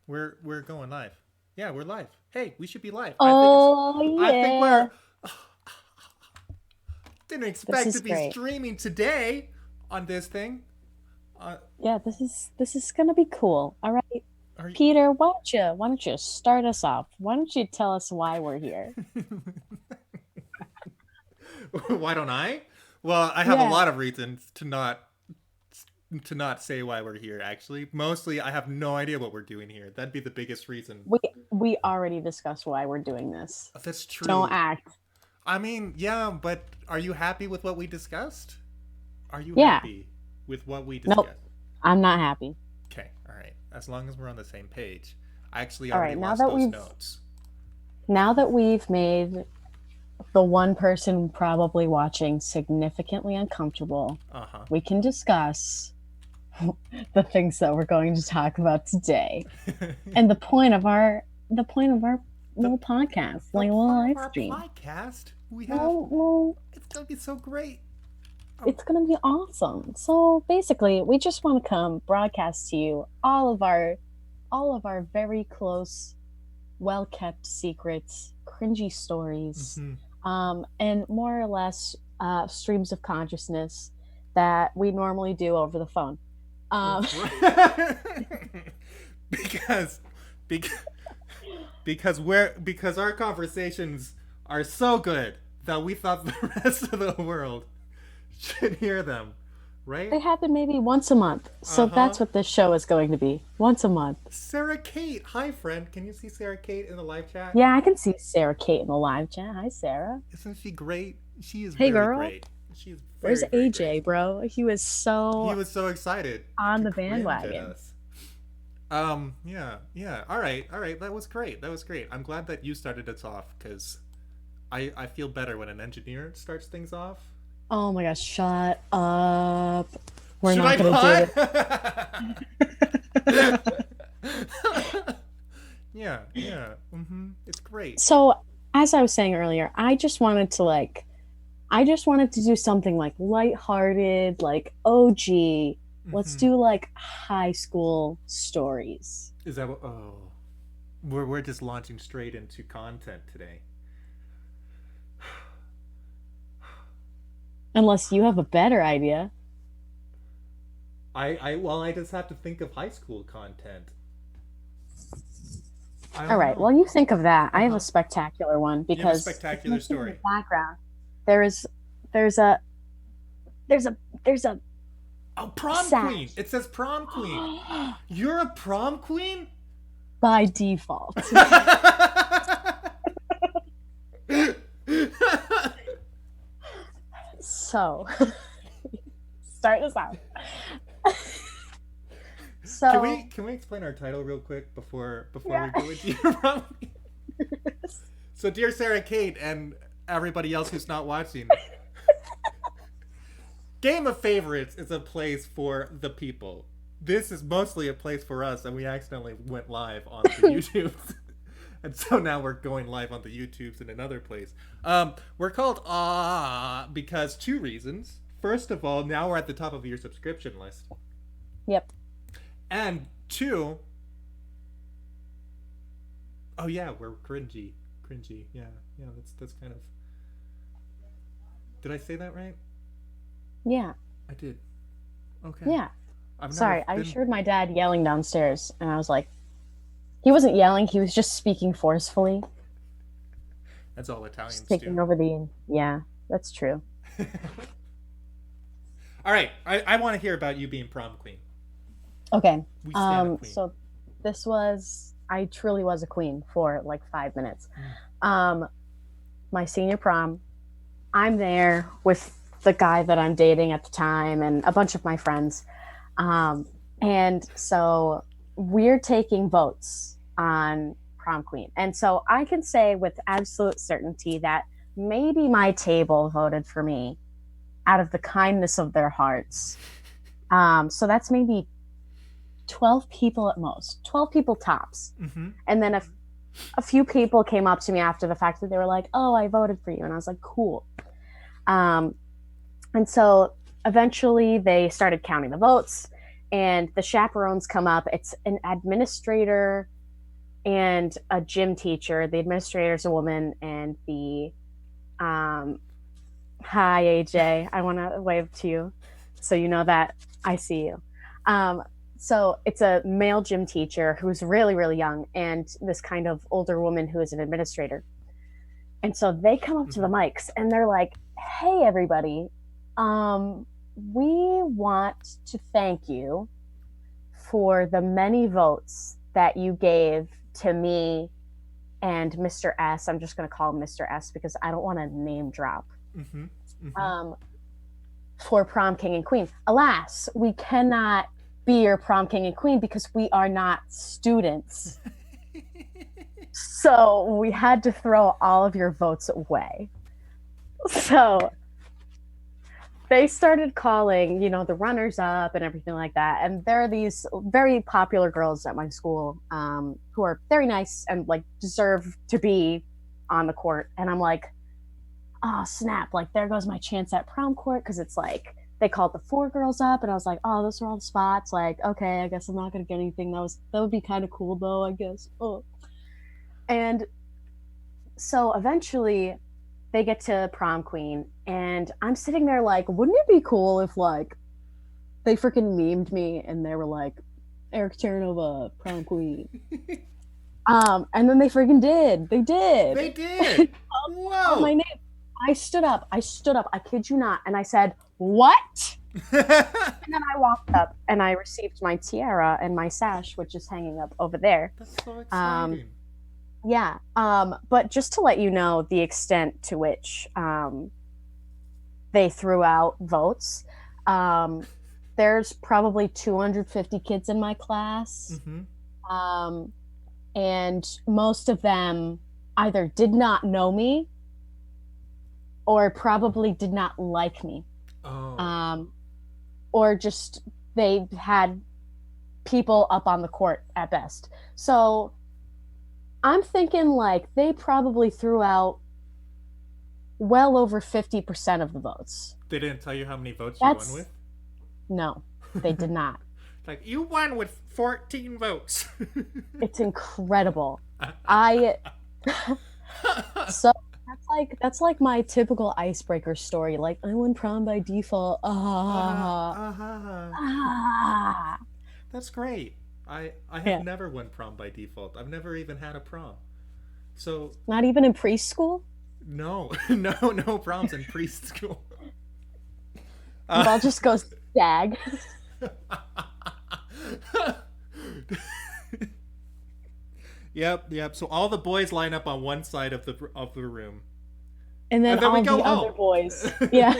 We're going live. Yeah, we're live. Hey, we should be live. Oh I think yeah, we're didn't this expect to is be great. streaming today on this thing. Uh Yeah, this is gonna be cool. All right, are Peter, why don't you start us off? Why don't you tell us why we're here? you Why don't I? Well, I have a Yeah, lot of reasons to not say why we're here actually. Mostly I have no idea what we're doing here. That'd be the biggest reason. we already discussed why we're doing this. That's Don't true. act. I mean, yeah, but are you happy with what we discussed? Are you Yeah, happy with what we nope, discussed? I'm not happy. Okay, all right. As long as we're on the same page. I actually All already right, lost those notes. now that we've made the one person probably watching significantly uncomfortable, Uh huh. we can discuss the things that we're going to talk about today. And the point of our the little podcast, the like a little point of live our stream. podcast we have. Well, It's gonna be so great. Um, it's gonna be awesome. So basically, we just want to come broadcast to you all of our very close, well kept secrets, cringy stories, mhm. and more or less streams of consciousness that we normally do over the phone. Um, because because because our conversations are so good that we thought the rest of the world should hear them, they right? happen maybe once a month, Uh so huh. that's what this show is going to be. Once a month. Sarah Kate, hi friend. Can you see Sarah Kate in the live chat? Yeah, I can see Sarah Kate in the live chat. Hi, Sarah. Isn't she great? She is Hey, very girl. great. She is Where's very great. AJ, bro? He was He so was so excited on to the cringe at bandwagon. us. Yeah, yeah. All right. That was great. That was great. I'm glad that you started us off because I feel better when an engineer starts things off. Oh my gosh, shut up. We're Should I not going to do not? it. Yeah, yeah. It's great. So, as I was saying earlier, I just wanted to do something like lighthearted, like OG. Let's hmm do like high school stories. Is that what? Oh, we're just launching straight into content today. Unless you have a better idea. I just have to think of high school content. I All don't right. know. Well, you think of that. Uh I have a huh. spectacular one You have a because if you spectacular listen in the story. background, there is there's a there's a Oh, prom queen! sash It says prom queen. You're a prom queen? by default. So start this out. So can we explain our title real quick before yeah. we go into your prom queen? So, dear Sarah Kate and everybody else who's not watching, Game of Favorites is a place for the people. This is mostly a place for us, and we accidentally went live on the YouTube. And so now we're going live on the YouTubes in another place. We're called Aaah because two reasons. First of all, now we're at the top of your subscription list. Yep. And two, oh yeah, we're cringy. Cringy. Yeah. Yeah, that's kind of. Did I say that right? Yeah. I did. Okay. Yeah. I've never Sorry, I just been. heard my dad yelling downstairs, and I was like, he wasn't yelling, he was just speaking forcefully, That's all just Italians do. taking over the. Yeah, that's true. All right, I want to hear about you being prom queen. Okay. We stand a queen. So I truly was a queen for like 5 minutes. Mm. Um, my senior prom, I'm there with the guy that I'm dating at the time and a bunch of my friends. Um, and so we're taking votes on prom queen. And so I can say with absolute certainty that maybe my table voted for me out of the kindness of their hearts. So that's maybe 12 people at most, 12 people tops. Mm-hmm. And then a few people came up to me after the fact that they were like, oh, I voted for you. And I was like, cool. Um, and so eventually they started counting the votes and the chaperones come up. It's an administrator and a gym teacher. The administrator is a woman, and the um, hi AJ, I want to wave to you, so you know that I see you. Um, so it's a male gym teacher who's really really young, and this kind of older woman who is an administrator. And so they come up to the Mhm. mics and they're like, "Hey everybody, we want to thank you for the many votes that you gave to me and Mr. S. I'm just going to call him Mr. S because I don't want to name drop. Mhm. Mhm. Um, for prom king and queen. Alas, we cannot be your prom king and queen because we are not students. So we had to throw all of your votes away. So they started calling, the runners up and everything like that. And there are these very popular girls at my school who are very nice and like deserve to be on the court. And I'm like, oh snap! Like there goes my chance at prom court because it's like they called the four girls up, and I was like, oh, those are all the spots. Like, okay, I guess I'm not gonna get anything. That would be kind of cool though, I guess. Oh, and so eventually they get to prom queen, and I'm sitting there like, wouldn't it be cool if like they freaking memed me and they were like, Eric Terranova, prom queen. And then they freaking did. They did. They did. Called my Whoa. name. I stood up. I kid you not. And I said, what? And then I walked up and I received my tiara and my sash, which is hanging up over there. That's so Um, exciting. yeah. But just to let you know the extent to which they threw out votes, there's probably 250 kids in my class. Mm-hmm. And most of them either did not know me or probably did not like me. Oh. Or just they had people up on the court at best. So I'm thinking like they probably threw out well over 50% of the votes. They didn't tell you how many votes you won with? No, they did not. Like, you won with 14 votes. It's incredible. I so that's like my typical icebreaker story. Like I won prom by default. That's great. I have Yeah. never won prom by default. I've never even had a prom. So Not even in preschool. no, no proms in preschool. It all just goes dag. Yep. So all the boys line up on one side of the room, And then and then we all go the home. other boys. Yeah.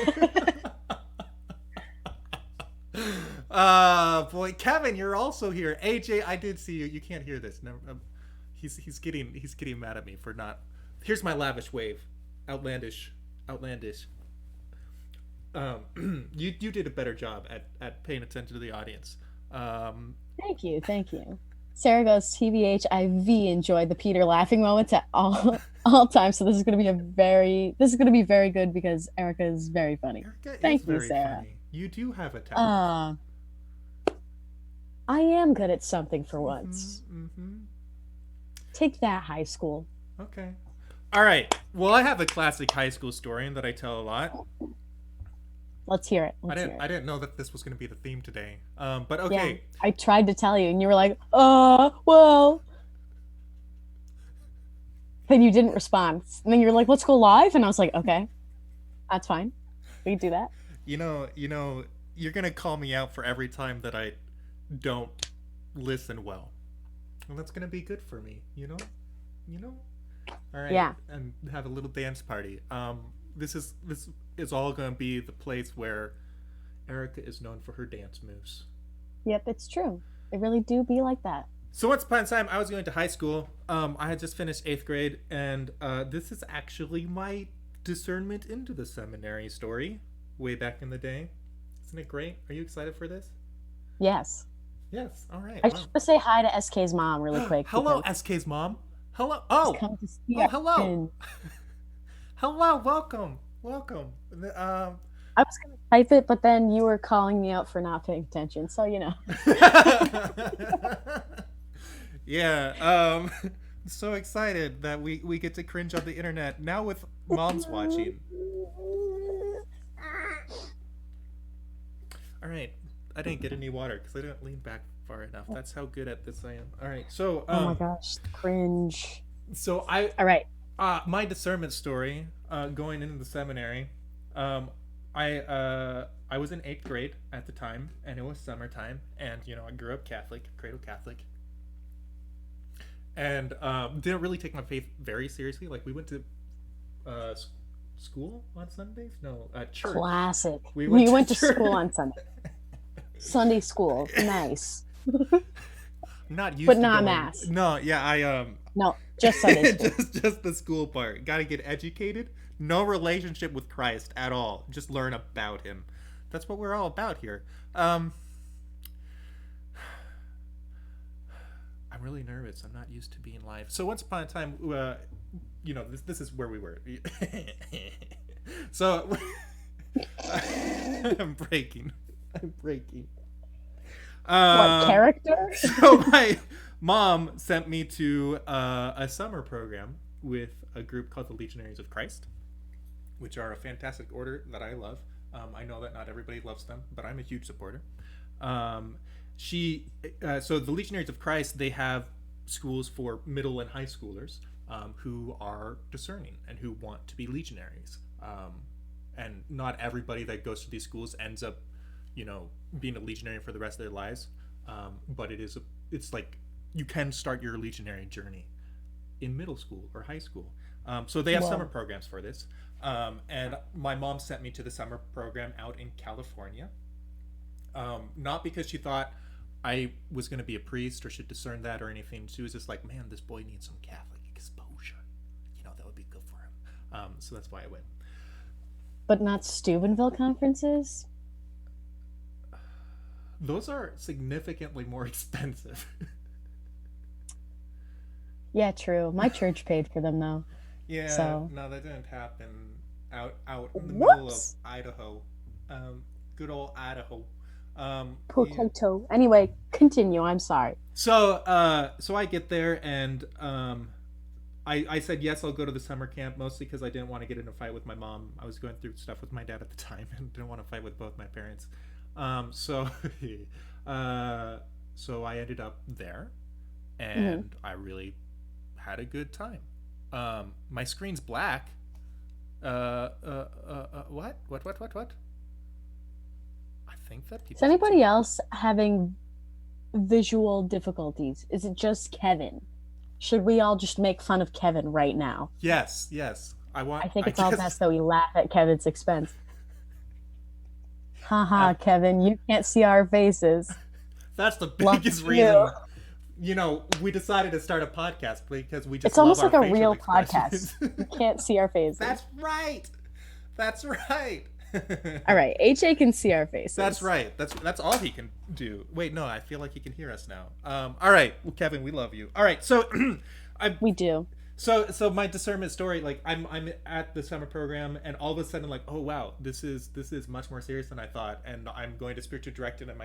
Boy, Kevin, you're also here. AJ, I did see you. You can't hear this. No, he's getting mad at me for not. Here's my lavish wave, outlandish. You did a better job at paying attention to the audience. Thank you. Sarah goes, TBH, I enjoyed the Peter laughing moments at all times. So this is gonna be very good because Erica is very funny. Erica is Thank you, very Sarah. funny. You do have a talent. I am good at something for once. Mm-hmm. Take that, high school. Okay. All right. Well, I have a classic high school story that I tell a lot. Let's hear it. I didn't know that this was going to be the theme today. But okay. Yeah, I tried to tell you, and you were like, well. Then you didn't respond. And then you were like, let's go live. And I was like, okay, that's fine. We can do that. You know, you're going to call me out for every time that I don't listen well. And that's going to be good for me, you know? All right. Yeah. And have a little dance party. This is all going to be the place where Erica is known for her dance moves. Yep, it's true. It really do be like that. So once upon a time, I was going to high school. I had just finished 8th grade, and this is actually my discernment into the seminary story way back in the day. Isn't it great? Are you excited for this? Yes. Yes. All right. I just want to say hi to SK's mom really quick. Hello, SK's mom. Hello. Oh, hello. Hello. Welcome. I was going to type it, but then you were calling me out for not paying attention. So, Yeah. So excited that we get to cringe on the internet now with moms watching. All right. I didn't get any water because I didn't lean back far enough. That's how good at this I am. All right. So Oh my gosh, cringe. so I All right. my discernment story going into the seminary. Um, I was in 8th grade at the time, and it was summertime, and I grew up Catholic, cradle Catholic, and didn't really take my faith very seriously. Like we went to uh, school on Sundays. No, church. Classic. We We went went to to school church. on Sunday. Sunday school. Nice. Not used But to not going. mass. No, yeah, I No, just Sunday school. just the school part. Got to get educated. No relationship with Christ at all. Just learn about him. That's what we're all about here. I'm really nervous. I'm not used to being live. So once upon a time, this is where we were. So I'm breaking. I'm breaking. What character? So my mom sent me to a summer program with a group called the Legionaries of Christ, which are a fantastic order that I love. I know that not everybody loves them, but I'm a huge supporter. So the Legionaries of Christ, they have schools for middle and high schoolers who are discerning and who want to be legionaries. And not everybody that goes to these schools ends up, being a legionary for the rest of their lives. But it's like you can start your legionary journey in middle school or high school. So they have Whoa. summer programs for this. And my mom sent me to the summer program out in California. Not because she thought I was going to be a priest or should discern that or anything. She was just like, man, this boy needs some Catholic exposure. That would be good for him. So that's why I went. But not Steubenville conferences? Those are significantly more expensive. Yeah, true. My church paid for them though. Yeah, So, no, that didn't happen out in the middle of whoops. Idaho. Good old Idaho. Yeah. Potato. Anyway, continue. I'm sorry. So I get there and I said yes, I'll go to the summer camp mostly because I didn't want to get in a fight with my mom. I was going through stuff with my dad at the time and didn't want to fight with both my parents. So so I ended up there Hmm. and I really had a good time. My screen's black. What? I think that Is people should anybody see. else having visual difficulties? Is it just Kevin? Should we all just make fun of Kevin right now? Yes. I think I it's all guess. best that we laugh at Kevin's expense. Uh, Haha, Kevin, you can't see our faces. that's the Lucky biggest you. reason. We decided to start a podcast because we just It's love almost our like a facial real podcast. expressions. You can't see our faces. That's right. That's right. All right, HA can see our That's faces. right. That's all he can do. Wait, no, I feel like he can hear us now. All right, well, Kevin, we love you. All right, so I We do. so my discernment story, like I'm at the summer program, and all of a sudden, like, oh wow, this is much more serious than I thought, and I'm going to spiritual director, and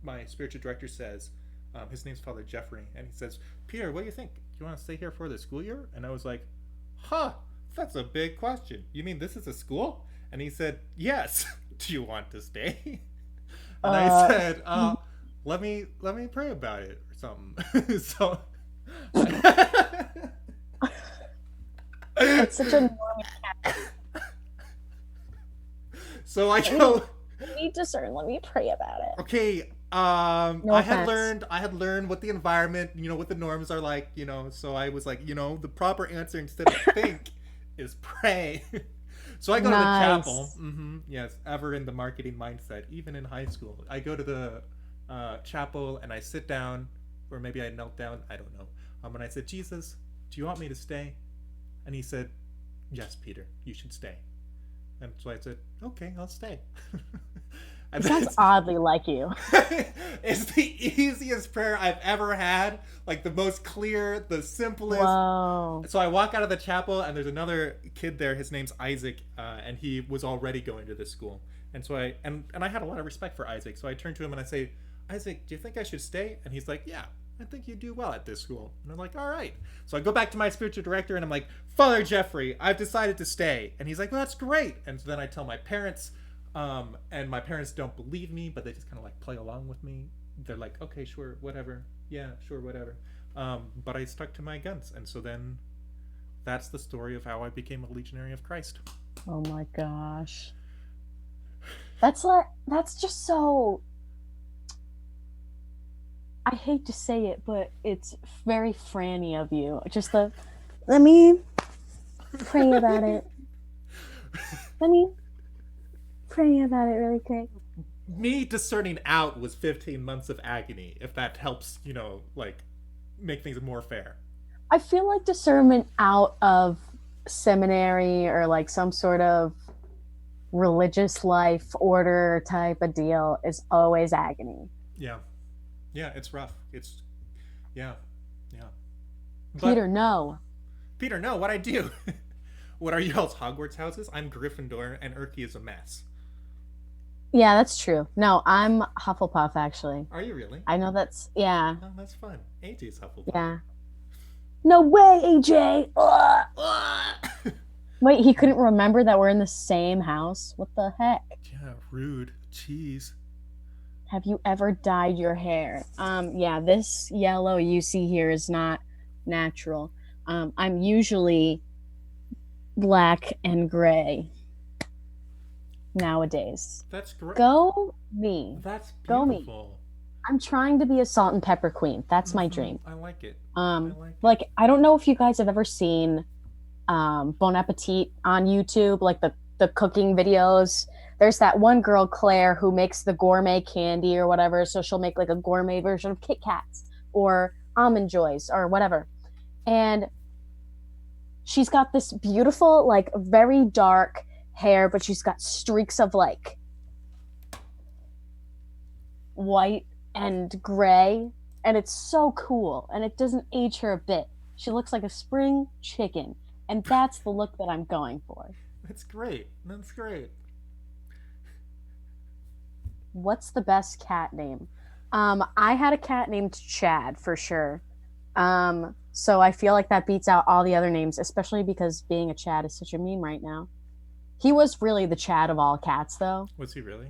my spiritual director says, his name's Father Jeffrey, and he says, Peter, what do you think? Do you want to stay here for the school year? And I was like, huh, that's a big question. You mean this is a school? And he said, yes. Do you want to stay? And I Uh, said, let me pray about it or something. So that's such a normie. so I Let me, go, let me discern. Let me pray about it. okay, No offense. I had learned what the environment, what the norms are like, so I was like, the proper answer instead of think is pray. So I go to the chapel. Nice. Yes, ever in the marketing mindset, even in high school. I go to the chapel and I sit down, or maybe I knelt down. I don't know. And I said, Jesus, do you want me to stay? And he said, yes, Peter, you should stay. And so I said, okay, I'll stay. He And sounds that's oddly like you. it's the easiest prayer I've ever had. Like the most clear, the simplest. Whoa. So I walk out of the chapel, and there's another kid there. His name's Isaac, and he was already going to this school. And so I had a lot of respect for Isaac. So I turn to him and I say, Isaac, do you think I should stay? And he's like, yeah, I think you do well at this school. And I'm like, all right. So I go back to my spiritual director and I'm like, Father Jeffrey, I've decided to stay. And he's like, well, that's great. And so then I tell my parents, and my parents don't believe me, but they just kind of like play along with me. They're like, okay, sure, whatever. Yeah, sure, whatever. But I stuck to my guns. And so then that's the story of how I became a Legionary of Christ. Oh my gosh. That's just so, I hate to say it, but it's very Franny of you. Just let me pray about it. Let me pray about it really quick. Me discerning out was 15 months of agony, if that helps, like, make things more fair. I feel like discernment out of seminary or like some sort of religious life order type of deal is always agony. Yeah. Yeah, it's rough. Yeah. Peter, no. Peter, no, what'd I do? What are y'all's Hogwarts houses? I'm Gryffindor, and Erky is a mess. Yeah, that's true. No, I'm Hufflepuff, actually. Are you really? I know that's, yeah. Oh, that's fun. AJ's Hufflepuff. Yeah. No way, AJ! Wait, he couldn't remember that we're in the same house? What the heck? Yeah, rude. Jeez. Have you ever dyed your hair? Yeah, this yellow you see here is not natural. I'm usually black and gray nowadays. That's great. Go me. That's beautiful. Go me. I'm trying to be a salt and pepper queen. That's my dream. I like it. Like, I don't know if you guys have ever seen Bon Appetit on YouTube, like the cooking videos. There's that one girl, Claire, who makes the gourmet candy or whatever. So she'll make like a gourmet version of Kit Kats or Almond Joys or whatever. And she's got this beautiful, like very dark hair, but she's got streaks of like white and gray. And it's so cool. And it doesn't age her a bit. She looks like a spring chicken. And that's the look that I'm going for. That's great. That's great. What's the best cat name? I had a cat named Chad for sure. So I feel like that beats out all the other names, especially because being a Chad is such a meme right now. He was really the Chad of all cats, though. Was he really?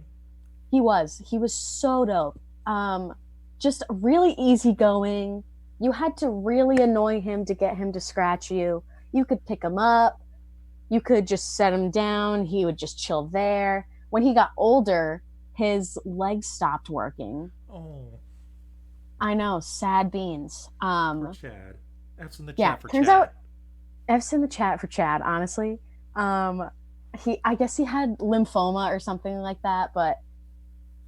He was. He was so dope. Just really easygoing. You had to really annoy him to get him to scratch you. You could pick him up. You could just set him down. He would just chill there. When he got older, his legs stopped working. Oh. I know, sad beans. For Chad. F's in the yeah, chat for turns Chad. out F's in the chat for Chad, honestly. I guess he had lymphoma or something like that, but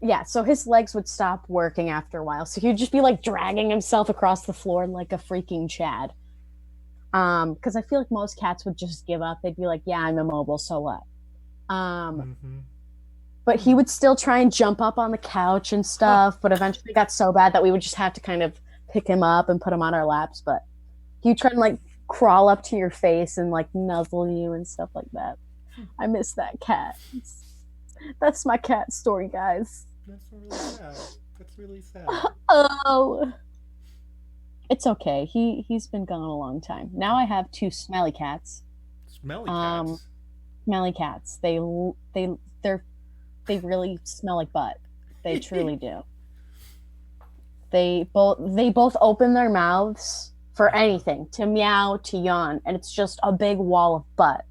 yeah, so his legs would stop working after a while. So he'd just be like dragging himself across the floor like a freaking Chad. Because I feel like most cats would just give up. They'd be like, yeah, I'm immobile, so what? But he would still try and jump up on the couch and stuff, but eventually it got so bad that we would just have to kind of pick him up and put him on our laps. But he would try and like crawl up to your face and like nuzzle you and stuff like that. I miss that cat. That's my cat story, guys. That's really sad. That's really sad. Oh. It's okay. He's been gone a long time. Now I have 2 smelly cats. Smelly cats? Smelly cats. They really smell like butt. They truly do. They both open their mouths for anything, to meow, to yawn, and it's just a big wall of butt.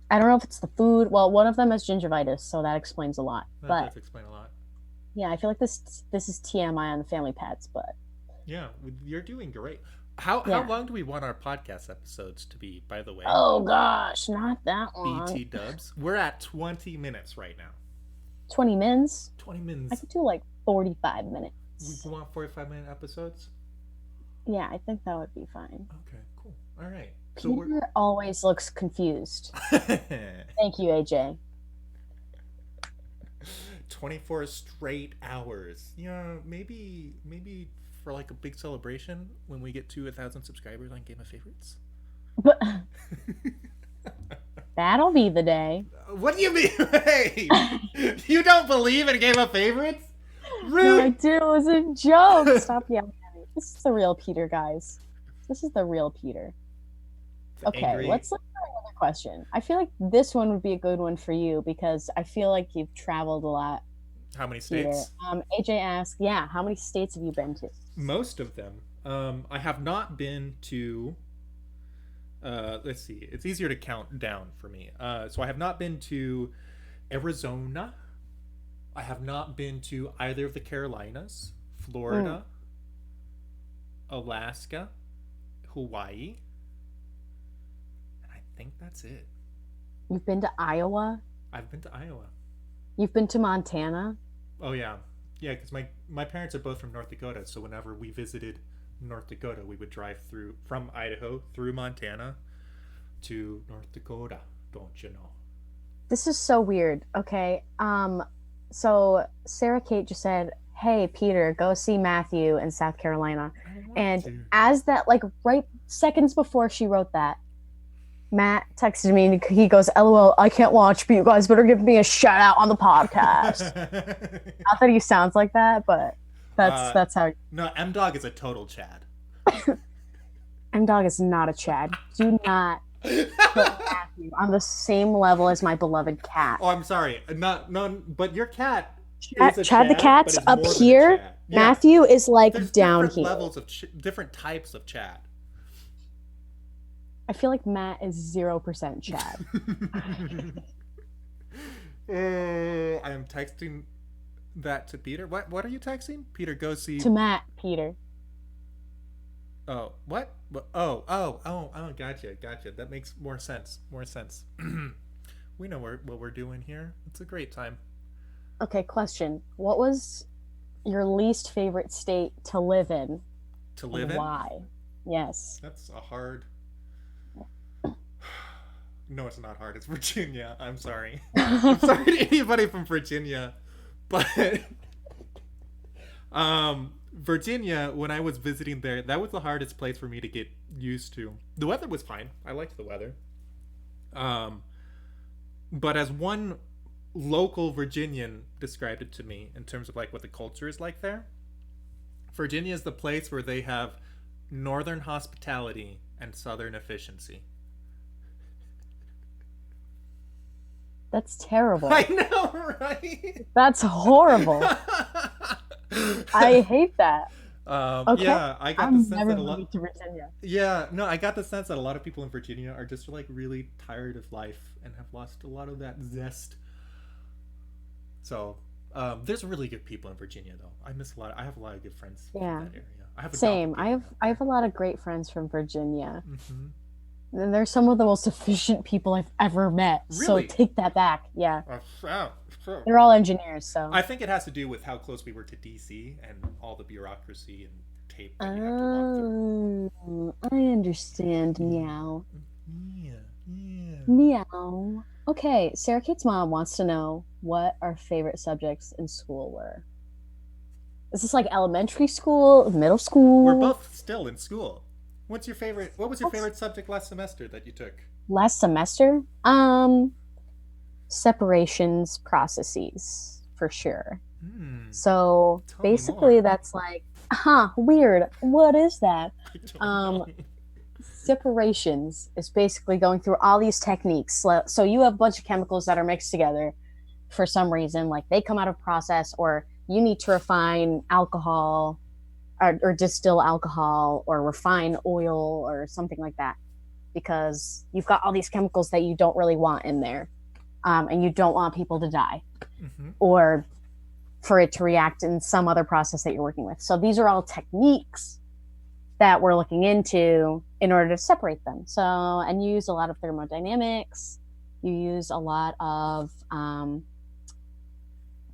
I don't know if it's the food. Well, one of them has gingivitis, so that explains a lot. That does explain a lot. Yeah, I feel like this is TMI on the family pets, but yeah, you're doing great. How long do we want our podcast episodes to be, by the way? Oh gosh, not that long. BT dubs. We're at 20 minutes right now. 20 minutes? 20 minutes. I could do like 45 minutes. We want 45-minute episodes? Yeah, I think that would be fine. Okay, cool. All right. So Peter always looks confused. Thank you, AJ. 24 straight hours. Yeah, maybe for like a big celebration when we get to 1,000 subscribers on Game of Favorites. But that'll be the day. What do you mean? Hey, you don't believe in Game of Favorites? No, I Rude. did. It was a joke. Stop yelling at me. This is the real Peter, guys. This is the real Peter. Okay, Angry. let's look for another question. I feel like this one would be a good one for you because I feel like you've traveled a lot, How many Peter. states? AJ asked, yeah, how many states have you been to? Most of them. I have not been to. Let's see. It's easier to count down for me. So I have not been to Arizona. I have not been to either of the Carolinas, Mm. Florida, Alaska, Hawaii, and I think that's it. You've been to Iowa? I've been to Iowa. You've been to Montana? Oh yeah, yeah. Because my parents are both from North Dakota, so whenever we visited North Dakota, we would drive through from Idaho through Montana to North Dakota. Don't you know? This is so weird. Okay. So Sarah Kate just said, "Hey Peter, go see Matthew in South Carolina." I want And to. as that like right seconds before she wrote that, Matt texted me and he goes, "LOL, I can't watch, but you guys better give me a shout out on the podcast." Not that he sounds like that, but uh, that's how no, M Dog is a total Chad. M Dog is not a Chad. Do not put Matthew on the same level as my beloved cat. Oh, I'm sorry. Not no, but your cat is Chad, a Chad the Chad, but cat's is up more than a here. Chad. Yeah, Matthew is like there's down different here. levels of different types of Chad. I feel like Matt is 0% Chad. I am texting that to Peter. What are you texting? Peter, go see. To Matt, Peter. Oh, what? Oh, gotcha. That makes more sense. More sense. We know what we're doing here. It's a great time Okay, question. What was your least favorite state to live in to and live in. why? Yes. That's a hard. No, it's not hard. It's Virginia. I'm sorry. I'm sorry to anybody from Virginia, but Virginia, when I was visiting there, that was the hardest place for me to get used to. The weather was fine. I liked the weather. Um, but as one local Virginian described it to me in terms of like what the culture is like there, Virginia is the place where they have northern hospitality and southern efficiency. That's terrible. I know, right? That's horrible. I hate that. Okay. Yeah, I got the I'm sense never that a lot. moving to Virginia. Yeah, no, I got the sense that a lot of people in Virginia are just like really tired of life and have lost a lot of that zest. So, there's really good people in Virginia, though. I miss a lot. I have a lot of good friends from Yeah. that area. I have Same. adopted I people have now. I have a lot of great friends from Virginia. Mm-hmm. And they're some of the most efficient people I've ever met. So Really? take that back. Yeah. Oh, sure. They're all engineers, so. I think it has to do with how close we were to DC and all the bureaucracy and tape that you have to walk through. I understand. Meow. Yeah, yeah. Meow. Okay, Sarah Kate's mom wants to know what our favorite subjects in school were. Is this like elementary school, middle We're school? both still in school. What's your favorite? What was your What's favorite subject last semester that you took? last semester? Separations processes for sure. Hmm. So Tell me basically, more. that's like, weird. What is that? I don't Um, know. separations is basically going through all these techniques. So you have a bunch of chemicals that are mixed together for some reason, like they come out of process, or you need to refine alcohol or distill alcohol or refine oil or something like that because you've got all these chemicals that you don't really want in there, and you don't want people to die Mm-hmm. or for it to react in some other process that you're working with. So these are all techniques that we're looking into in order to separate them. So, and you use a lot of thermodynamics, you use a lot of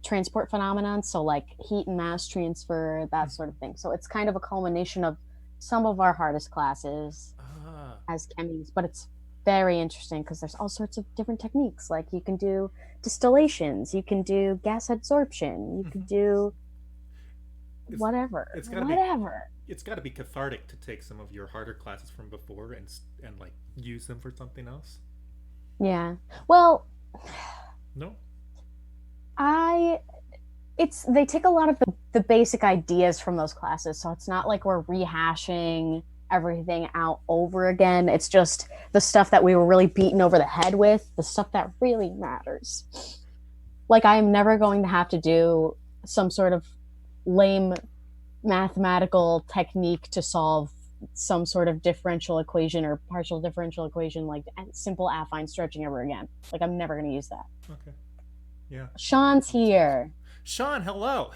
transport phenomenon, so like heat and mass transfer, that sort of thing. So it's kind of a culmination of some of our hardest classes Ah. as chemies, but it's very interesting because there's all sorts of different techniques. Like you can do distillations, you can do gas adsorption, you can do It's, whatever, it's gotta be. whatever. It's got to be cathartic to take some of your harder classes from before and like use them for something else. Yeah. Well, No. I they take a lot of the basic ideas from those classes, so it's not like we're rehashing everything out over again. It's just the stuff that we were really beaten over the head with, the stuff that really matters. Like, I am never going to have to do some sort of lame mathematical technique to solve some sort of differential equation or partial differential equation, like simple affine stretching, ever again. Like, I'm never going to use that. Okay. Yeah. Sean's here. Sean, hello.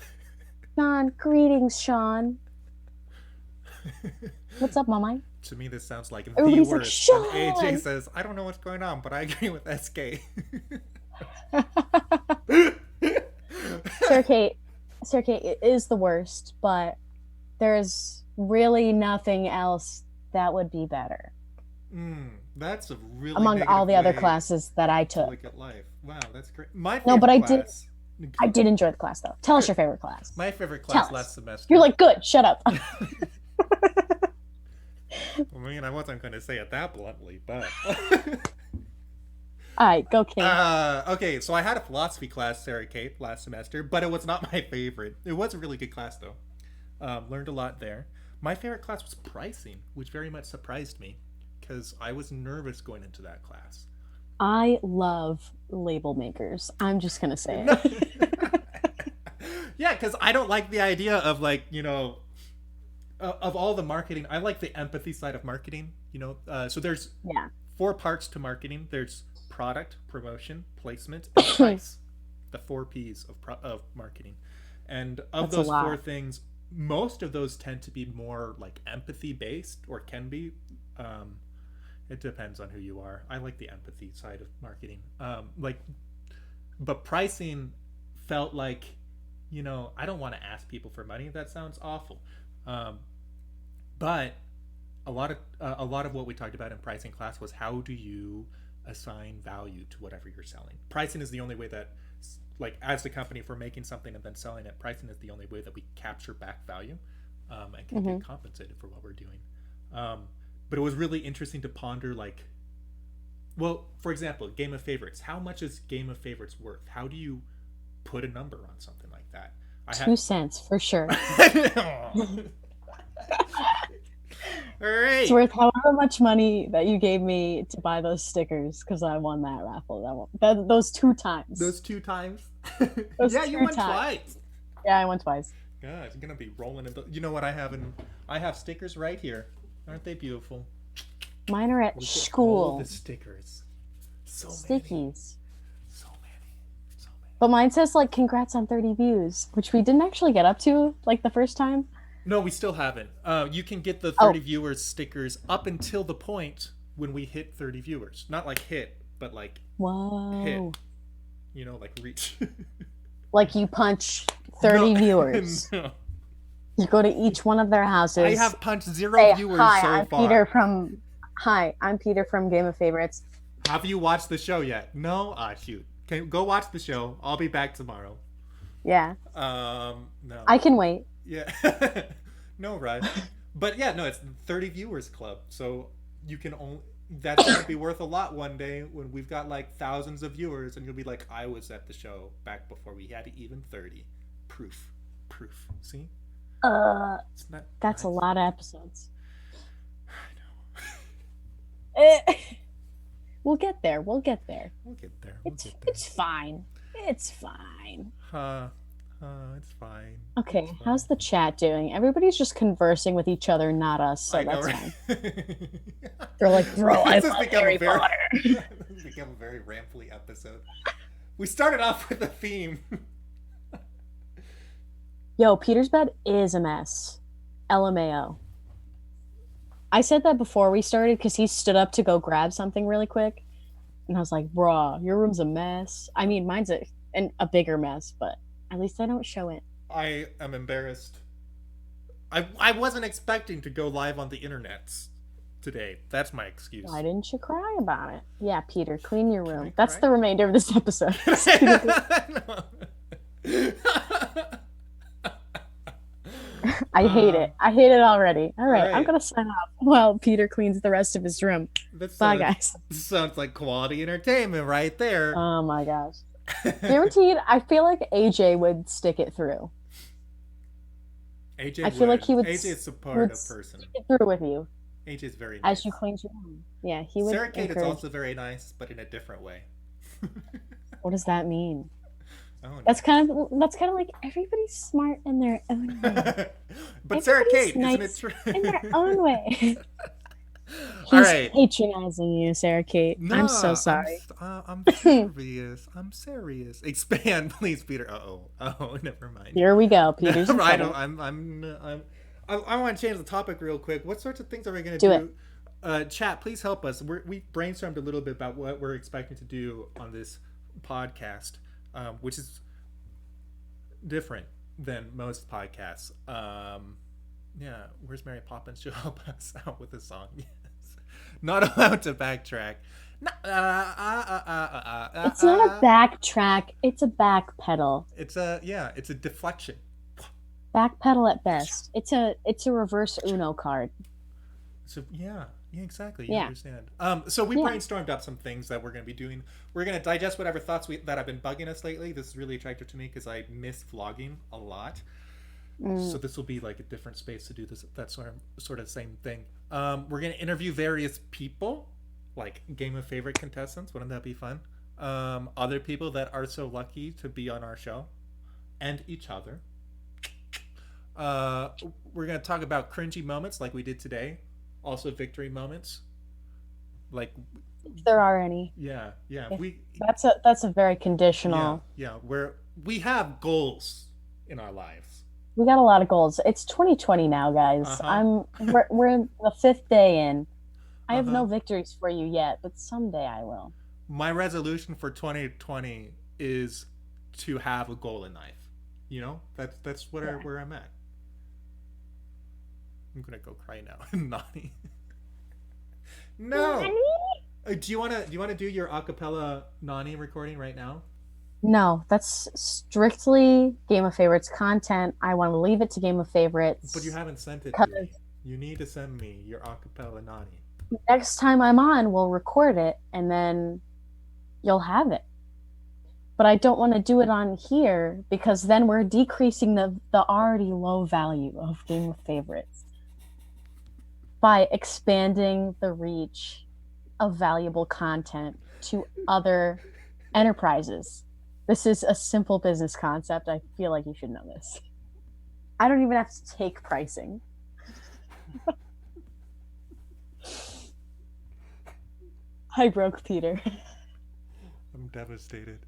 Sean, greetings, Sean. What's up, Mama? To me, this sounds like Everybody's the like, worst. Sean! And AJ says, I don't know what's going on, but I agree with SK. Sir Kate, it is the worst, but there's really nothing else that would be better. That's a really among all the other classes that I took. Look at life. Wow, that's great. My favorite class. I did enjoy the class, though. Tell us your favorite class. My favorite class last semester. You're like, good, shut up. I mean, I wasn't going to say it that bluntly, but... Alright, go King. Okay, so I had a philosophy class, Sarah Kate, last semester, but it was not my favorite. It was a really good class, though. Learned a lot there. My favorite class was pricing, which very much surprised me, because I was nervous going into that class. I love label makers. I'm just going to say it. Yeah, because I don't like the idea of, like, you know... of all the marketing, I like the empathy side of marketing, you know. So there's 4 parts to marketing. There's product, promotion, placement, and price. The 4 P's of marketing. And of those 4 things, most of those tend to be more like empathy based, or can be. It depends on who you are. I like the empathy side of marketing. But pricing felt like, you know, I don't want to ask people for money. That sounds awful. But a lot of what we talked about in pricing class was, how do you assign value to whatever you're selling? Pricing is the only way that, like, as the company, if we're making something and then selling it, pricing is the only way that we capture back value and can get compensated for what we're doing. But it was really interesting to ponder, like, well, for example, Game of Favorites. How much is Game of Favorites worth? How do you put a number on something like that? 2 cents for sure. All right. It's worth however much money that you gave me to buy those stickers, because I won that raffle. Those 2 times. Those 2 times? Yeah, you won twice. Yeah, I won twice. God, it's gonna be rolling in you know what I have I have stickers right here. Aren't they beautiful? Mine are at school. All the stickers. Stickies. Many. So many. But mine says, like, congrats on 30 views, which we didn't actually get up to, like, the first time. No, we still haven't. You can get the 30 viewers stickers up until the point when we hit 30 viewers. Not like hit, but like hit. You know, like reach. Like you punch 30 viewers. No. You go to each one of their houses. I have punched 0 viewers so far. Hi, I'm Peter from Game of Favorites. Have you watched the show yet? No? Ah, shoot. Okay, go watch the show. I'll be back tomorrow. Yeah. No. I can wait. Yeah. No rush. But yeah, no, it's 30 viewers club. So you can only... That's going to be worth a lot one day when we've got like thousands of viewers, and you'll be like, I was at the show back before we had even 30. Proof. See? That's a lot of episodes. I know. We'll get there. It's fine. It's fine. It's fine. Okay, how's the chat doing? Everybody's just conversing with each other, not us, so that's fine. They're like, bro, I love Harry Potter. This has become a very rambly episode. We started off with a theme. Yo, Peter's bed is a mess. LMAO. I said that before we started because he stood up to go grab something really quick. And I was like, bruh, your room's a mess. I mean, mine's a bigger mess, but at least I don't show it. I am embarrassed. I wasn't expecting to go live on the internet today. That's my excuse. Why didn't you cry about it? Yeah, Peter, clean your room. That's the remainder of this episode. I hate it. I hate it already. All right, I'm going to sign off while Peter cleans the rest of his room. Bye, guys. Sounds like quality entertainment right there. Oh, my gosh. Guaranteed, I feel like AJ would stick it through. AJ I feel like would. he would AJ is a stick person. it through with you AJ is very as you nice. cleaned your room. Yeah, he would Sarah Kate is encourage. also very nice, but in a different way. What does that mean? I don't That's kind of like everybody's smart in their own way. know. But Sarah Everybody's Kate, isn't it nice true? in their own way. All He's right. patronizing you, Sarah Kate. I'm so No, sorry. I'm serious. I'm serious. Expand, please, Peter. Oh, never mind. Here we go. No, Peter's in I don't. trouble. I want to change the topic real quick. What sorts of things are we gonna Do it. do? Chat, please help us. We brainstormed a little bit about what we're expecting to do on this podcast, which is different than most podcasts. Yeah, where's Mary Poppins to help us out with a song? Yes, not allowed to backtrack. No, It's not a backtrack. It's a backpedal. it's a deflection. Backpedal at best. It's a reverse Uno card. So yeah, exactly. You Yeah. understand. So we Yeah. brainstormed up some things that we're going to be doing. We're going to digest whatever thoughts that have been bugging us lately. This is really attractive to me because I miss vlogging a lot. So this will be like a different space to do this. That sort of same thing. We're going to interview various people, like Game of Favorite contestants. Wouldn't that be fun? Other people that are so lucky to be on our show, and each other. We're going to talk about cringy moments like we did today. Also victory moments. Like If there are any. yeah. If We that's a very conditional. where we have goals in our lives. We got a lot of goals. It's 2020 now, guys. Uh-huh. We're in the fifth day in. I have Uh-huh. no victories for you yet, but someday I will. My resolution for 2020 is to have a goal in life. That's Yeah. where I'm at. I'm gonna go cry now. Nani. No. Do you wanna do your acapella Nani recording right now? No, that's strictly Game of Favorites content. I want to leave it to Game of But you Favorites haven't sent it to because me. You need to send me your acapella Nani. next time I'm on, we'll record it and then you'll have it. But I don't want to do it on here because then we're decreasing the already low value of Game of Favorites by expanding the reach of valuable content to other enterprises. This is a simple business concept. I feel like you should know this. I don't even have to take pricing. I broke Peter. I'm devastated.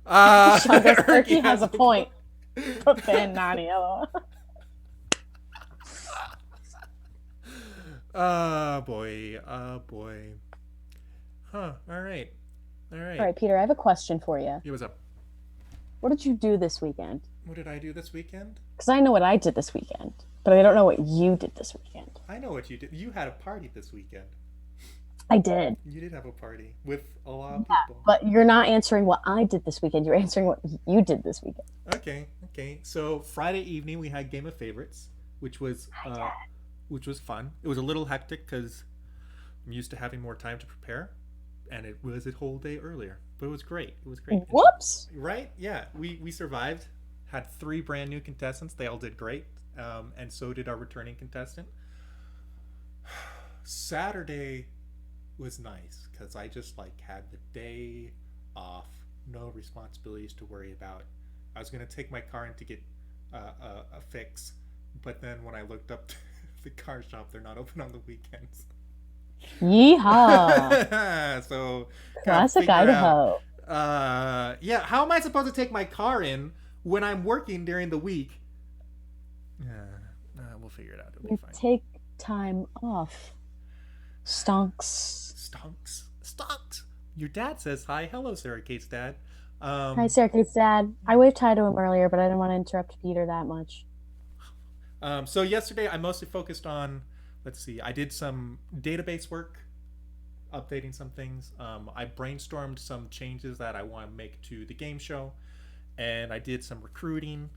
Turkey has a point. Put ban Nani. Oh boy. Oh boy. Huh. All right. All right, Peter, I have a question for you. Yeah, what's up? What did you do this weekend? What did I do this weekend? Because I know what I did this weekend, but I don't know what you did this weekend. I know what you did. You had a party this weekend. I did. You did have a party with a lot of Yeah, people. but you're not answering what I did this weekend. You're answering what you did this weekend. Okay. So Friday evening we had Game of Favorites, which was fun. It was a little hectic because I'm used to having more time to prepare, and it was a whole day earlier. But it was great. It was great. Whoops. Right? Yeah. We survived. Had 3 brand new contestants. They all did great, and so did our returning contestant. Saturday was nice because I just had the day off, no responsibilities to worry about. I was gonna take my car in to get a fix, but then when I looked up the car shop, they're not open on the weekends. Yeehaw. So Classic Idaho. yeah, how am I supposed to take my car in when I'm working during the week? We'll figure it out. It'll be fine. Take time off. Stonks. Stonks. Your dad says hi. Hello, Sarah Kate's dad. Hi, Sarah Kate's dad. I waved hi to him earlier, but I didn't want to interrupt Peter that much. So yesterday I mostly focused on, let's see, I did some database work, updating some things. I brainstormed some changes that I want to make to the game show, and I did some recruiting,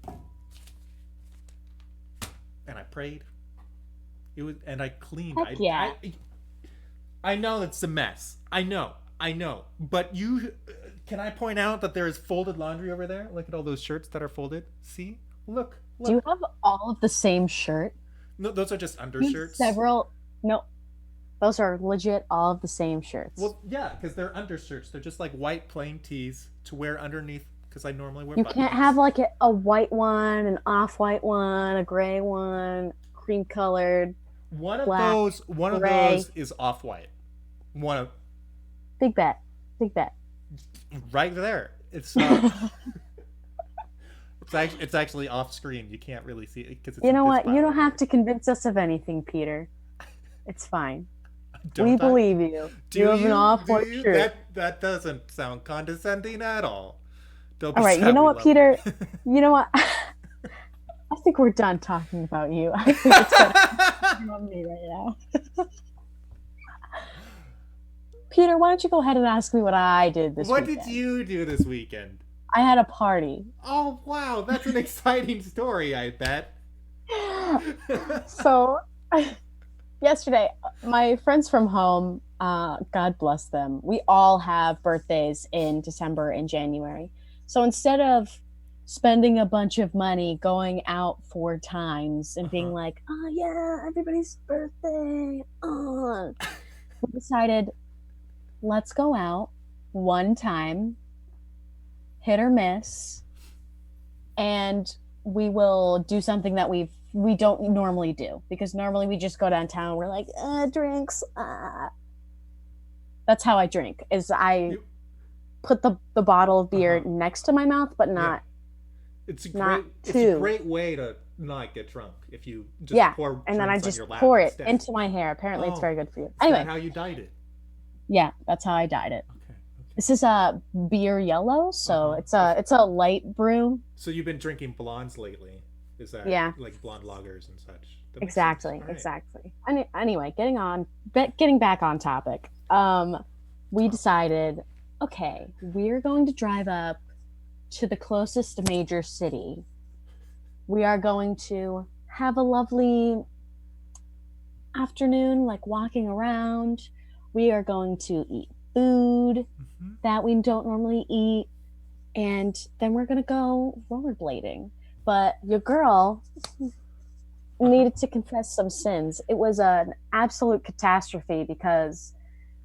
and I prayed. And I cleaned. Heck yeah. I know it's a mess. I know. I know, but you can I point out that there is folded laundry over there? Look at all those shirts that are folded. See? Look, Do you look. have all of the same shirt? No, those are just You have undershirts. several. No, those are legit all of the same shirts. Well, yeah, because they're undershirts. They're just like white plain tees to wear underneath. Because I normally wear You button can't have ups. like a white one, an off-white one, a gray one, cream colored, black, One of gray. those is off white. One of Big bet. Big bet. right there. It's actually off screen. You can't really see it because it's You in know this what? You pile don't over have here. to convince us of anything, Peter. It's fine. We Don't I? believe you. You Do have an you? Do off-white you? shirt. That doesn't sound condescending at all. Don't All be right. You sad. know We what, love you. Peter? You know what? I think we're done talking about you. I think it's better on me right now. Peter, why don't you go ahead and ask me what I did this What did weekend? you do this weekend? I had a party. Oh wow, that's an exciting story. I bet. So, yesterday, my friends from home, God bless them, we all have birthdays in December and January. So instead of spending a bunch of money going out 4 times and being Uh-huh. like, oh yeah, everybody's birthday, we decided, let's go out one time, hit or miss, and we will do something that we don't normally do, because normally we just go downtown, we're like, drinks, that's how I drink, is I You. put the bottle of Uh beer huh. next to my mouth, but Yeah. not It's a two. great way to not get drunk if you just Yeah, pour and then I drinks on just your lap pour it instead. into my hair. Apparently it's Oh, very good for you. is that Anyway, how you dyed it? yeah, that's how I dyed it. Okay. Okay. This is a beer yellow, Uh so huh. it's a light brew. So you've been drinking blondes lately? Is that Yeah, like blonde lagers and such? That makes sense. exactly, All right. exactly. Anyway, getting back on topic. We decided, okay, we're going to drive up to the closest major city. We are going to have a lovely afternoon, like walking around. We are going to eat food Mm-hmm. that we don't normally eat, and then we're going to go rollerblading. But your girl Uh huh. needed to confess some sins. It was an absolute catastrophe because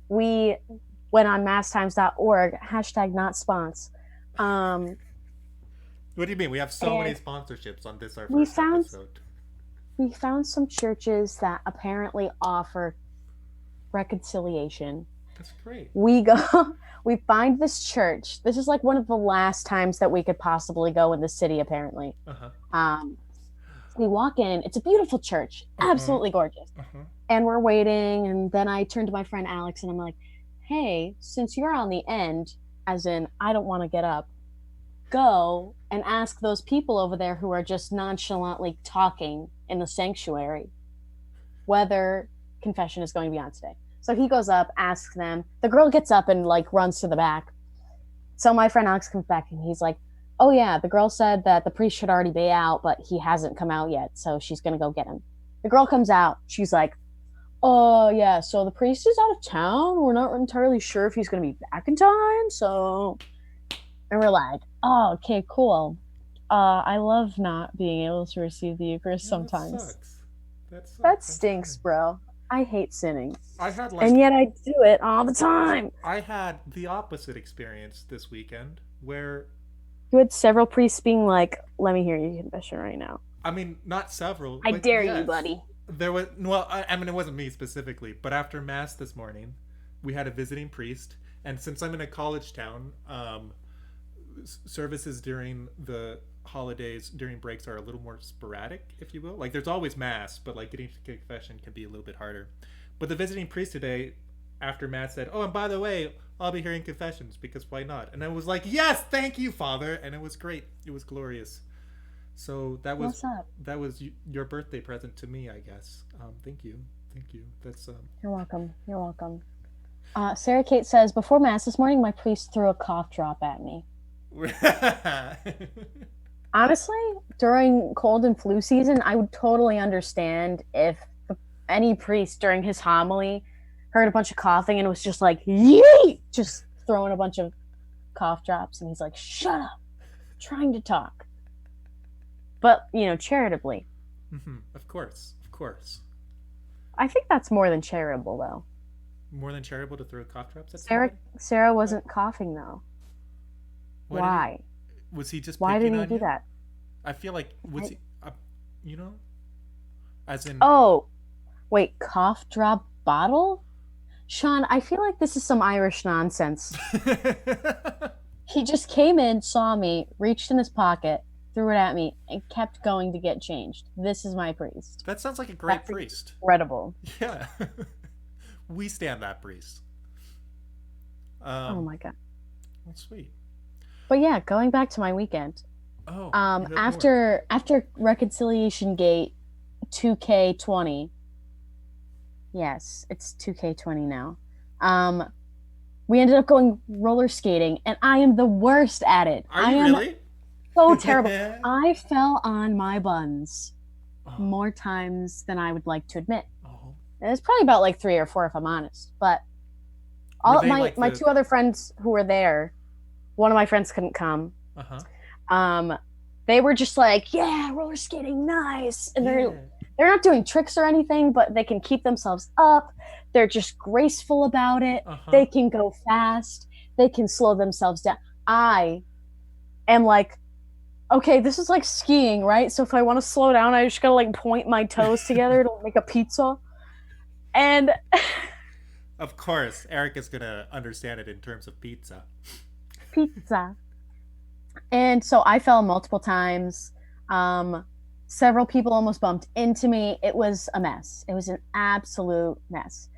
we went on masstimes.org, hashtag not spons. Um, What do you mean? We have so many and sponsorships on this our we first found episode. we found some churches that apparently offer reconciliation. That's great. We go we find this church. This is like one of the last times that we could possibly go in the city, apparently. Uh huh. Um, we walk in, it's a beautiful church, Uh huh. absolutely gorgeous. Uh huh. And we're waiting, and then I turn to my friend Alex and I'm like, hey, since you're on the end, as in I don't want to get up, go and ask those people over there who are just nonchalantly talking in the sanctuary whether confession is going to be on today. So he goes up, asks them. The girl gets up and like runs to the back. So my friend Alex comes back and he's like, oh yeah, the girl said that the priest should already be out, but he hasn't come out yet, so she's gonna go get him. The girl comes out, she's like, oh yeah, so the priest is out of town, we're not entirely sure if he's gonna be back in time, so, and we're like, oh, okay, cool. I love not being able to receive the Eucharist Yeah, that sometimes. sucks. That That sucks. I'm stinks, sorry. bro. I hate sinning. I had And like yet I do it all the time. I had the opposite experience this weekend where You had several priests being like, let me hear your confession right now. I mean not several, I but dare you, yes. buddy. There was well, I mean it wasn't me specifically, but after mass this morning, we had a visiting priest, and since I'm in a college town, services during the holidays during breaks are a little more sporadic, if you will. Like there's always mass, but like getting to confession can be a little bit harder. But the visiting priest today, after mass, said, "Oh, and by the way, I'll be hearing confessions because why not?" And I was like, "Yes, thank you, Father," and it was great. It was glorious. So What's up? that was your birthday present to me, I guess. Thank you. That's You're welcome. You're welcome. Sarah Kate says, before Mass this morning, my priest threw a cough drop at me. Honestly, during cold and flu season, I would totally understand if any priest during his homily heard a bunch of coughing and was just like, yeet! just throwing a bunch of cough drops, and he's like, "Shut up, I'm trying to talk." But charitably. Of course, of course. I think that's more than charitable, though. More than charitable to throw cough drops at Sarah somebody? Sarah What? wasn't coughing though. Why did he? Why? Was he just Why picking did he on do you? that? I feel like was I, he? You know, as in. oh, wait, cough drop bottle? Sean, I feel like this is some Irish nonsense. He just came in, saw me, reached in his pocket, threw it at me, and kept going to get changed. This is my priest. That sounds like a great That priest is priest. incredible. Yeah, we stand that priest. Oh Um, my god. well, sweet. But yeah, going back to my weekend. Oh, you have more. After Reconciliation Gate 2K20, yes, it's 2K20 now. We ended up going roller skating, and I am the worst at it. Are I you am really? so terrible. I fell on my buns Oh, more times than I would like to admit. oh. And it's probably about like 3 or 4 if I'm honest. But Were all they like my the? two other friends who were there, one of my friends couldn't come. Uh huh. Um, they were just like, "Yeah, roller skating, nice," and Yeah. they're not doing tricks or anything, but they can keep themselves up. They're just graceful about it. Uh huh. They can go fast. They can slow themselves down. I am like, okay, this is like skiing, right? So if I want to slow down, I just gotta like point my toes together to make a pizza. And Of course, Eric is gonna understand it in terms of pizza. pizza. And so I fell multiple times. Um, Several people almost bumped into me. It was a mess. It was an absolute mess.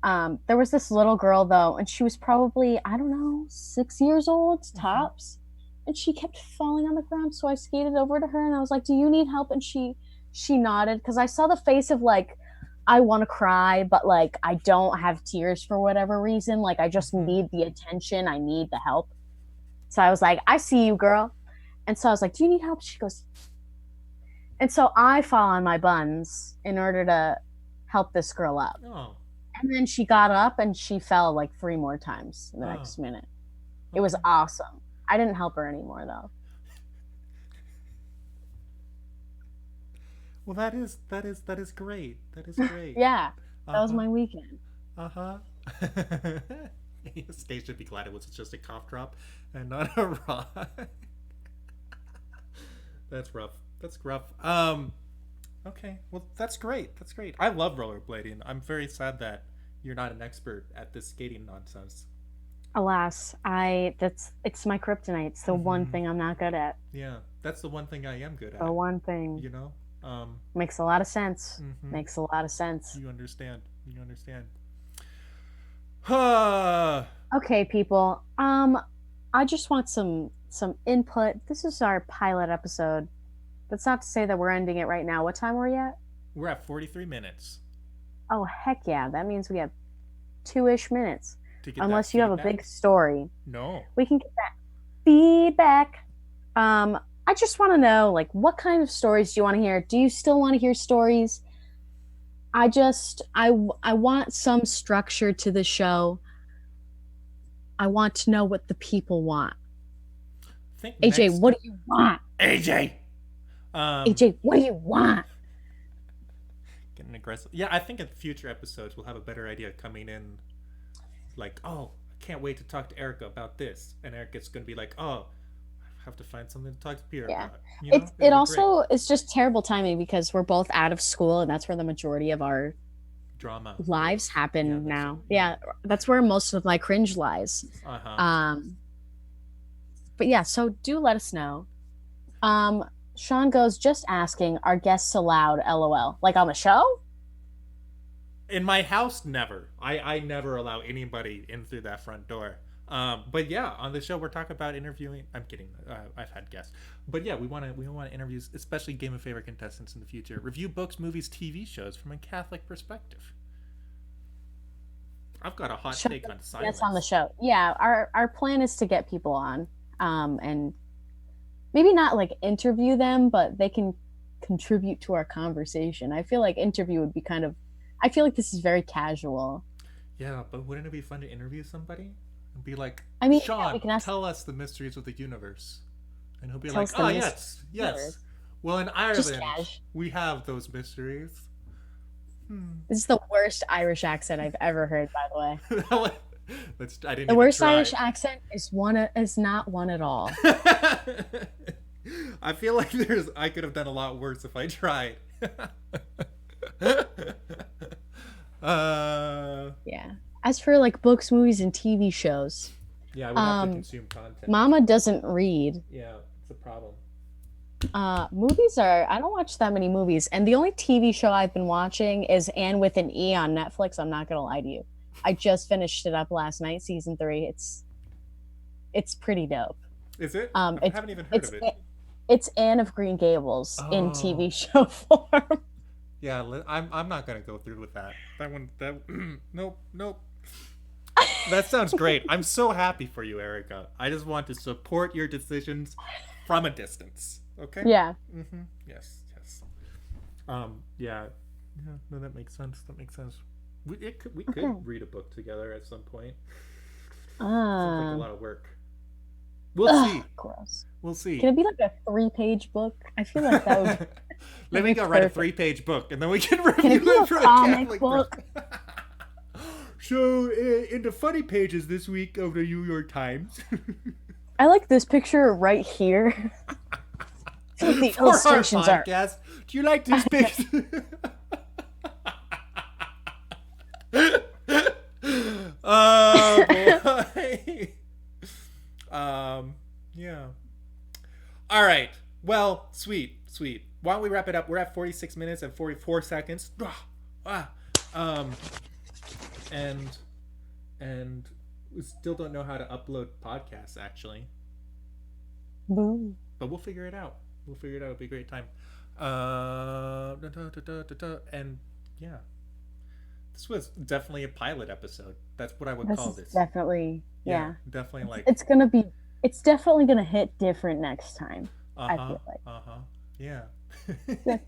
There was this little girl though, and she was probably, I don't know, 6 years old Mm-hmm. tops, and she kept falling on the ground. So I skated over to her and I was like, "Do you need help?" And she nodded because I saw the face of like, I want to cry, but like I don't have tears for whatever reason. Like I just Mm-hmm. need the attention. I need the help. So I was like, "I see you, girl." And so I was like, "Do you need help?" She goes, and so I fall on my buns in order to help this girl up. Oh. And then she got up and she fell like 3 more times in the Oh. next minute. It was Okay. awesome. I didn't help her anymore though. Well, that is great. That is great. Yeah, Uh that was huh. my weekend. Uh huh. Stage should be glad it was just a cough drop and not a rock. That's rough. That's rough. Okay. Well, that's great. That's great. I love rollerblading. I'm very sad that you're not an expert at this skating nonsense. Alas, I that's it's my kryptonite. It's the one Mm-hmm. thing I'm not good at. Yeah, that's the one thing I am good The at. one thing You know. makes a lot of sense. Mm-hmm. Makes a lot of sense. You understand. You understand. Huh. Okay, people. I just want some input. This is our pilot episode. That's not to say that we're ending it right now. What time are we at? We're at 43 minutes Oh heck yeah! That means we have 2-ish minutes. to get that Unless you have a big feedback. story, No. we can get that feedback. I just want to know, like, what kind of stories do you want to hear? Do you still want to hear stories? I want some structure to the show. I want to know what the people want. I think AJ, next. what do you want? AJ. Um, AJ, what do you want? Getting aggressive. Yeah, I think in future episodes we'll have a better idea coming in. Like, oh, I can't wait to talk to Erica about this, and Erica's gonna be like, oh, I have to find something to talk to Peter Yeah. about. You know, It it'll be great. also is just terrible timing because we're both out of school and that's where the majority of our Drama lives lives. Yeah, happen that's. now. Yeah, that's where most of my cringe lies. Uh huh. Um, but yeah, so do let us know. Um, Sean goes, just asking, are guests allowed? LOL. Like on the show? In my house, never. I never allow anybody in through that front door. But yeah, on the show we're talking about interviewing. I'm kidding. I've had guests, but yeah, we want to interview, especially Game of Favorite contestants in the future. Review books, movies, TV shows from a Catholic perspective. I've got a hot Sean take on goes, yes, on the silence. show. Yeah, our plan is to get people on, and maybe not like interview them, but they can contribute to our conversation. I feel like interview would be kind of. I feel like this is very casual. Yeah, but wouldn't it be fun to interview somebody? and be like, I mean, yeah, Sean, we can ask. tell us the mysteries of the universe. And he'll be Tell like, us the oh, mysteries yes, of the yes. universe. Well, in Just Ireland, cash. we have those mysteries. This is the worst Irish accent I've ever heard, by the way. I didn't The even worst try. Irish accent is not one at all. I feel like I could have done a lot worse if I tried. Yeah. As for like books, movies, and TV shows, Yeah, I would have to consume content. Mama doesn't read. Yeah, it's a problem. Movies are, I don't watch that many movies. And the only TV show I've been watching is Anne with an E on Netflix. I'm not going to lie to you. I just finished it up last night, season 3. It's pretty dope. Is it? I haven't even heard of it. It's Anne of Green Gables in TV show form. Yeah, I'm not gonna go through with that. Nope. That sounds great. I'm so happy for you, Erica. I just want to support your decisions from a distance. Okay? Yeah. Mm-hmm. Yes. Yeah. No, that makes sense. We could read a book together at some point. Sounds like a lot of work. We'll see. Gross. We'll see. Can it be like a 3-page book? I feel like that would. Let me go write a 3-page book, and then we can review Can it be it a for a comic Catholic book? So, in the funny pages this week of the New York Times. I like this picture right here. The illustrations are. Do you like this picture? Oh boy. Yeah. All right. Well, sweet. Why don't we wrap it up? We're at 46 minutes and 44 seconds. And we still don't know how to upload podcasts, actually. Boom. But we'll figure it out. It'll be a great time. And yeah, this was definitely a pilot episode. That's what I would call this. Definitely, yeah. Definitely like. It's definitely gonna hit different next time. I feel like. Yeah.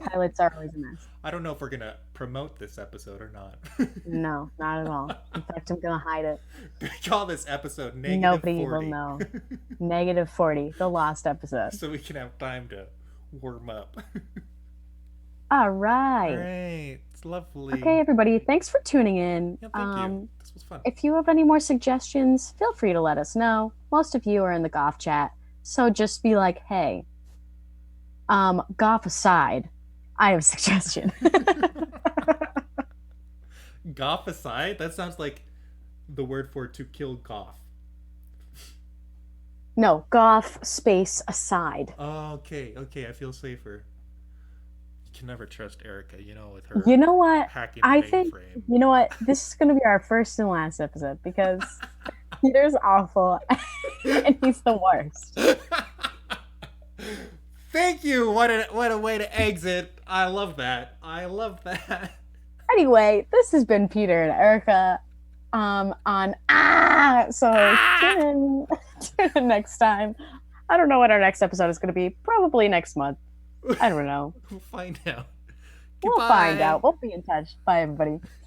Pilots are always a mess. I don't know if we're gonna promote this episode or not. No, not at all. In fact, I'm gonna hide it. We call this episode -40. Nobody will know. -40, the lost episode. So we can have time to warm up. All right. Great. It's lovely. Okay, everybody. Thanks for tuning in. Yeah, thank you. This was fun. If you have any more suggestions, feel free to let us know. Most of you are in the Goth chat, so just be like, hey, Goth aside, I have a suggestion. Goth aside? That sounds like the word for to kill Goth. No, Goth space aside. Oh, okay. I feel safer. You can never trust Erica, with her. You know what? Hacking I mainframe. think, you know what? This is going to be our first and last episode because Peter's awful and he's the worst. Thank you. What a way to exit. I love that. Anyway, this has been Peter and Erica on so tune in next time. I don't know what our next episode is going to be. Probably next month. I don't know. We'll find out. We'll find out. We'll be in touch. Bye, everybody.